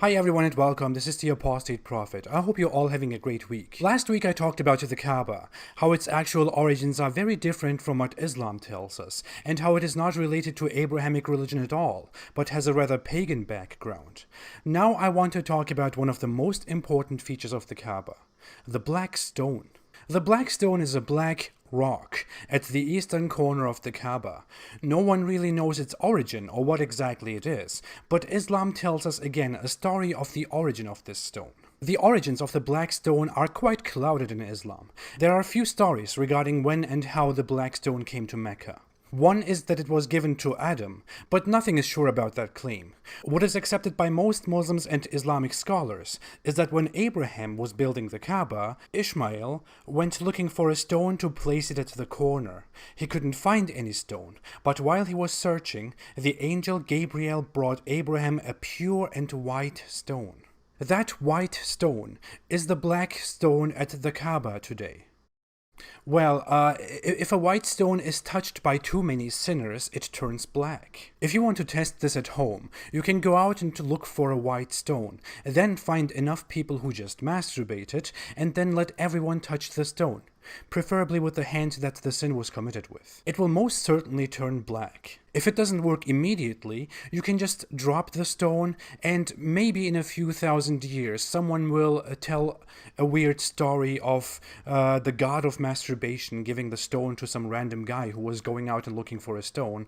Hi everyone and welcome, this is the Apostate Prophet. I hope you're all having a great week. Last week I talked about the Kaaba, how its actual origins are very different from what Islam tells us, and how it is not related to Abrahamic religion at all, but has a rather pagan background. Now I want to talk about one of the most important features of the Kaaba, the black stone. The black stone is a black rock at the eastern corner of the Kaaba. No one really knows its origin or what exactly it is, but Islam tells us again a story of the origin of this stone. The origins of the black stone are quite clouded in Islam. There are few stories regarding when and how the black stone came to Mecca. One is that it was given to Adam, but nothing is sure about that claim. What is accepted by most Muslims and Islamic scholars is that when Abraham was building the Kaaba, Ishmael went looking for a stone to place it at the corner. He couldn't find any stone, but while he was searching, the angel Gabriel brought Abraham a pure and white stone. That white stone is the black stone at the Kaaba today. Well, if a white stone is touched by too many sinners, it turns black. If you want to test this at home, you can go out and look for a white stone, then find enough people who just masturbate it, and then let everyone touch the stone, preferably with the hand that the sin was committed with. It will most certainly turn black. If it doesn't work immediately, you can just drop the stone, and maybe in a few thousand years someone will tell a weird story of the god of masturbation giving the stone to some random guy who was going out and looking for a stone.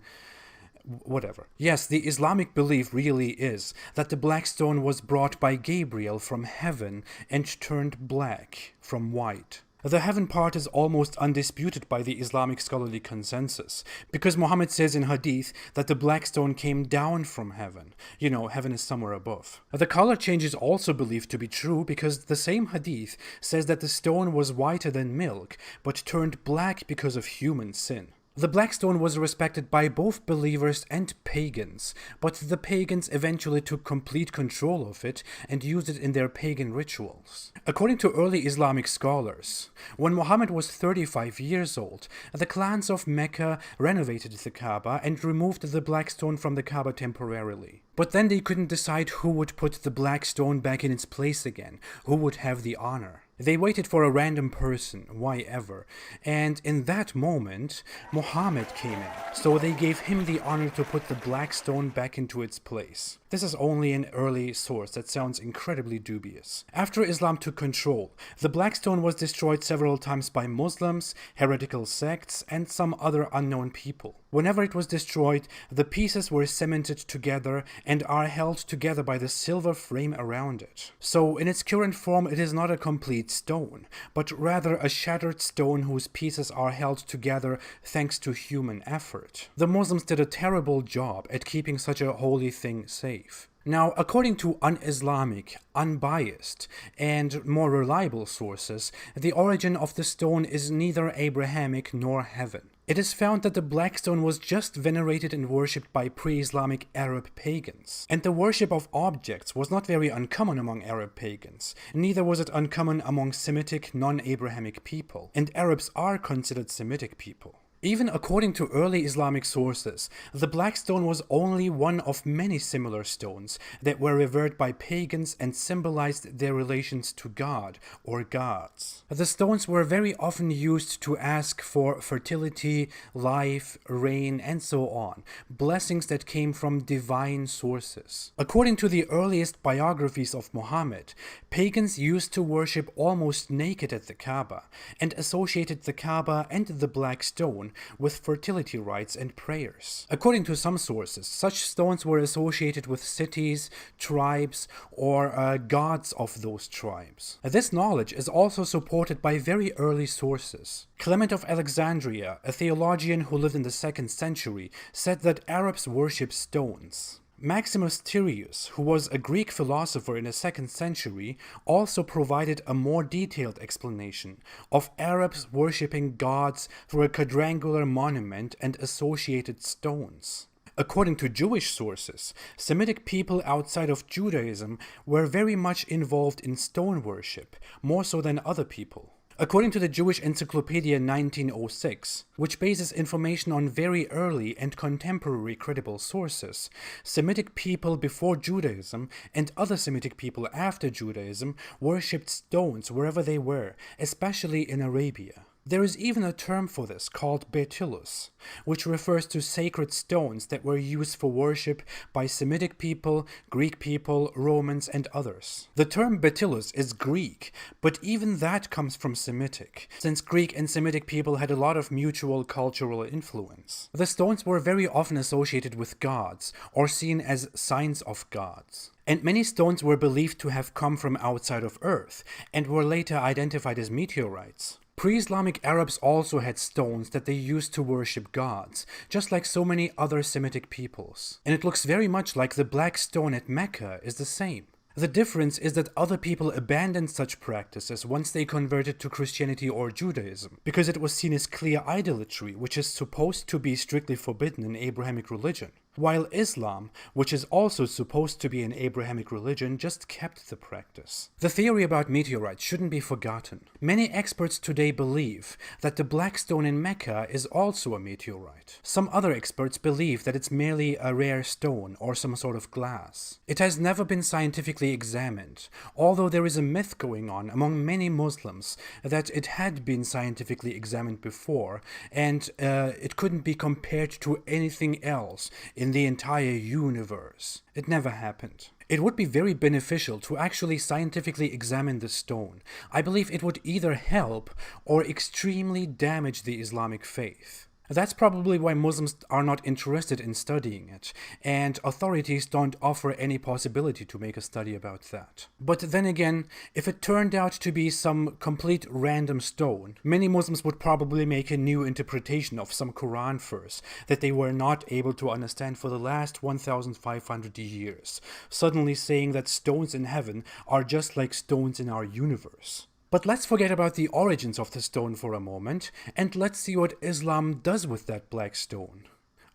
Whatever. Yes, the Islamic belief really is that the black stone was brought by Gabriel from heaven and turned black from white. The heaven part is almost undisputed by the Islamic scholarly consensus, because Muhammad says in Hadith that the black stone came down from heaven. You know, heaven is somewhere above. The color change is also believed to be true because the same Hadith says that the stone was whiter than milk, but turned black because of human sin. The black stone was respected by both believers and pagans, but the pagans eventually took complete control of it and used it in their pagan rituals. According to early Islamic scholars, when Muhammad was 35 years old, the clans of Mecca renovated the Kaaba and removed the black stone from the Kaaba temporarily. But then they couldn't decide who would put the black stone back in its place again, who would have the honor. They waited for a random person, why ever, and in that moment, Muhammad came in, so they gave him the honor to put the black stone back into its place. This is only an early source that sounds incredibly dubious. After Islam took control, the black stone was destroyed several times by Muslims, heretical sects, and some other unknown people. Whenever it was destroyed, the pieces were cemented together and are held together by the silver frame around it. So in its current form, it is not a complete stone, but rather a shattered stone whose pieces are held together thanks to human effort. The Muslims did a terrible job at keeping such a holy thing safe. Now, according to un-Islamic, unbiased, and more reliable sources, the origin of the stone is neither Abrahamic nor heaven. It is found that the black stone was just venerated and worshipped by pre-Islamic Arab pagans. And the worship of objects was not very uncommon among Arab pagans. Neither was it uncommon among Semitic, non-Abrahamic people. And Arabs are considered Semitic people. Even according to early Islamic sources, the black stone was only one of many similar stones that were revered by pagans and symbolized their relations to God or gods. The stones were very often used to ask for fertility, life, rain, and so on, blessings that came from divine sources. According to the earliest biographies of Muhammad, pagans used to worship almost naked at the Kaaba and associated the Kaaba and the black stone with fertility rites and prayers. According to some sources, such stones were associated with cities, tribes, or gods of those tribes. This knowledge is also supported by very early sources. Clement of Alexandria, a theologian who lived in the 2nd century, said that Arabs worship stones. Maximus Tyrius, who was a Greek philosopher in the 2nd century, also provided a more detailed explanation of Arabs worshipping gods through a quadrangular monument and associated stones. According to Jewish sources, Semitic people outside of Judaism were very much involved in stone worship, more so than other people. According to the Jewish Encyclopedia 1906, which bases information on very early and contemporary credible sources, Semitic people before Judaism and other Semitic people after Judaism worshipped stones wherever they were, especially in Arabia. There is even a term for this called betilus, which refers to sacred stones that were used for worship by Semitic people, Greek people, Romans, and others. The term betilus is Greek, but even that comes from Semitic, since Greek and Semitic people had a lot of mutual cultural influence. The stones were very often associated with gods, or seen as signs of gods. And many stones were believed to have come from outside of Earth, and were later identified as meteorites. Pre-Islamic Arabs also had stones that they used to worship gods, just like so many other Semitic peoples. And it looks very much like the black stone at Mecca is the same. The difference is that other people abandoned such practices once they converted to Christianity or Judaism, because it was seen as clear idolatry, which is supposed to be strictly forbidden in Abrahamic religion. While Islam, which is also supposed to be an Abrahamic religion, just kept the practice. The theory about meteorites shouldn't be forgotten. Many experts today believe that the black stone in Mecca is also a meteorite. Some other experts believe that it's merely a rare stone or some sort of glass. It has never been scientifically examined, although there is a myth going on among many Muslims that it had been scientifically examined before and it couldn't be compared to anything else in the entire universe. It never happened. It would be very beneficial to actually scientifically examine the stone. I believe it would either help or extremely damage the Islamic faith. That's probably why Muslims are not interested in studying it, and authorities don't offer any possibility to make a study about that. But then again, if it turned out to be some complete random stone, many Muslims would probably make a new interpretation of some Quran verse that they were not able to understand for the last 1,500 years, suddenly saying that stones in heaven are just like stones in our universe. But let's forget about the origins of the stone for a moment, and let's see what Islam does with that black stone.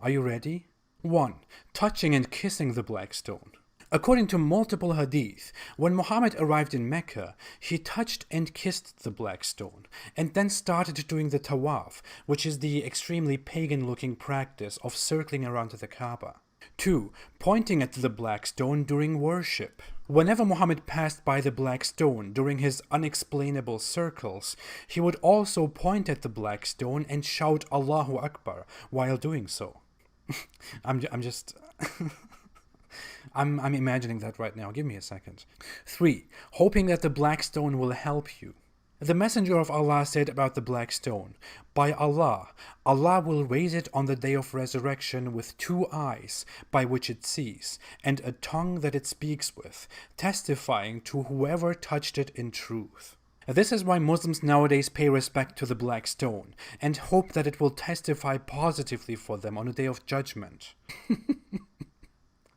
Are you ready? 1. Touching and kissing the black stone. According to multiple hadith, when Muhammad arrived in Mecca, he touched and kissed the black stone, and then started doing the tawaf, which is the extremely pagan-looking practice of circling around the Kaaba. 2. Pointing at the black stone during worship. Whenever Muhammad passed by the black stone during his unexplainable circles, he would also point at the black stone and shout Allahu Akbar while doing so. I'm imagining that right now. Give me a second. 3. Hoping that the black stone will help you. The Messenger of Allah said about the black stone, "By Allah, Allah will raise it on the day of resurrection with 2 eyes by which it sees, and a tongue that it speaks with, testifying to whoever touched it in truth." This is why Muslims nowadays pay respect to the black stone, and hope that it will testify positively for them on the day of judgment.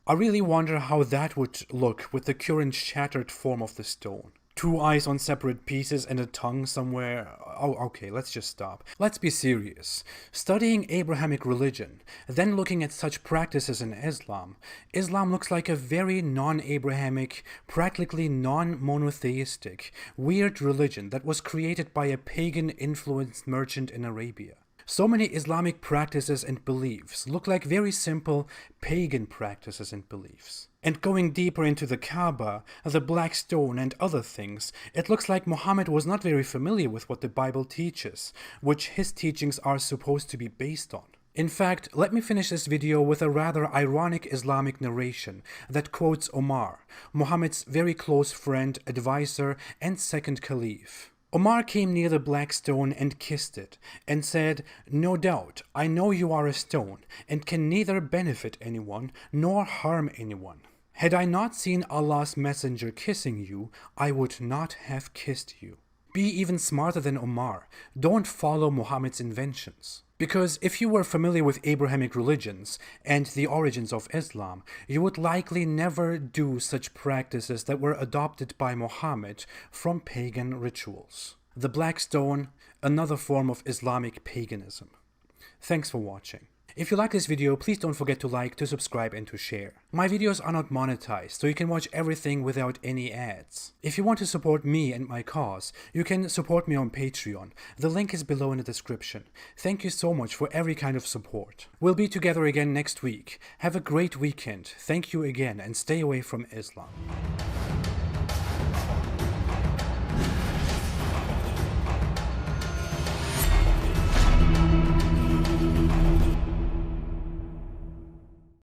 I really wonder how that would look with the current shattered form of the stone. 2 eyes on separate pieces and a tongue somewhere. Oh, okay, let's just stop. Let's be serious. Studying Abrahamic religion, then looking at such practices in Islam, Islam looks like a very non-Abrahamic, practically non-monotheistic, weird religion that was created by a pagan-influenced merchant in Arabia. So many Islamic practices and beliefs look like very simple pagan practices and beliefs. And going deeper into the Kaaba, the black stone and other things, it looks like Muhammad was not very familiar with what the Bible teaches, which his teachings are supposed to be based on. In fact, let me finish this video with a rather ironic Islamic narration that quotes Omar, Muhammad's very close friend, advisor, and second caliph. Omar came near the black stone and kissed it, and said, "No doubt, I know you are a stone, and can neither benefit anyone, nor harm anyone. Had I not seen Allah's messenger kissing you, I would not have kissed you." Be even smarter than Omar. Don't follow Muhammad's inventions. Because if you were familiar with Abrahamic religions and the origins of Islam, you would likely never do such practices that were adopted by Muhammad from pagan rituals. The black stone, another form of Islamic paganism. Thanks for watching. If you like this video, please don't forget to like, to subscribe, and to share. My videos are not monetized, so you can watch everything without any ads. If you want to support me and my cause, you can support me on Patreon. The link is below in the description. Thank you so much for every kind of support. We'll be together again next week. Have a great weekend. Thank you again, and stay away from Islam.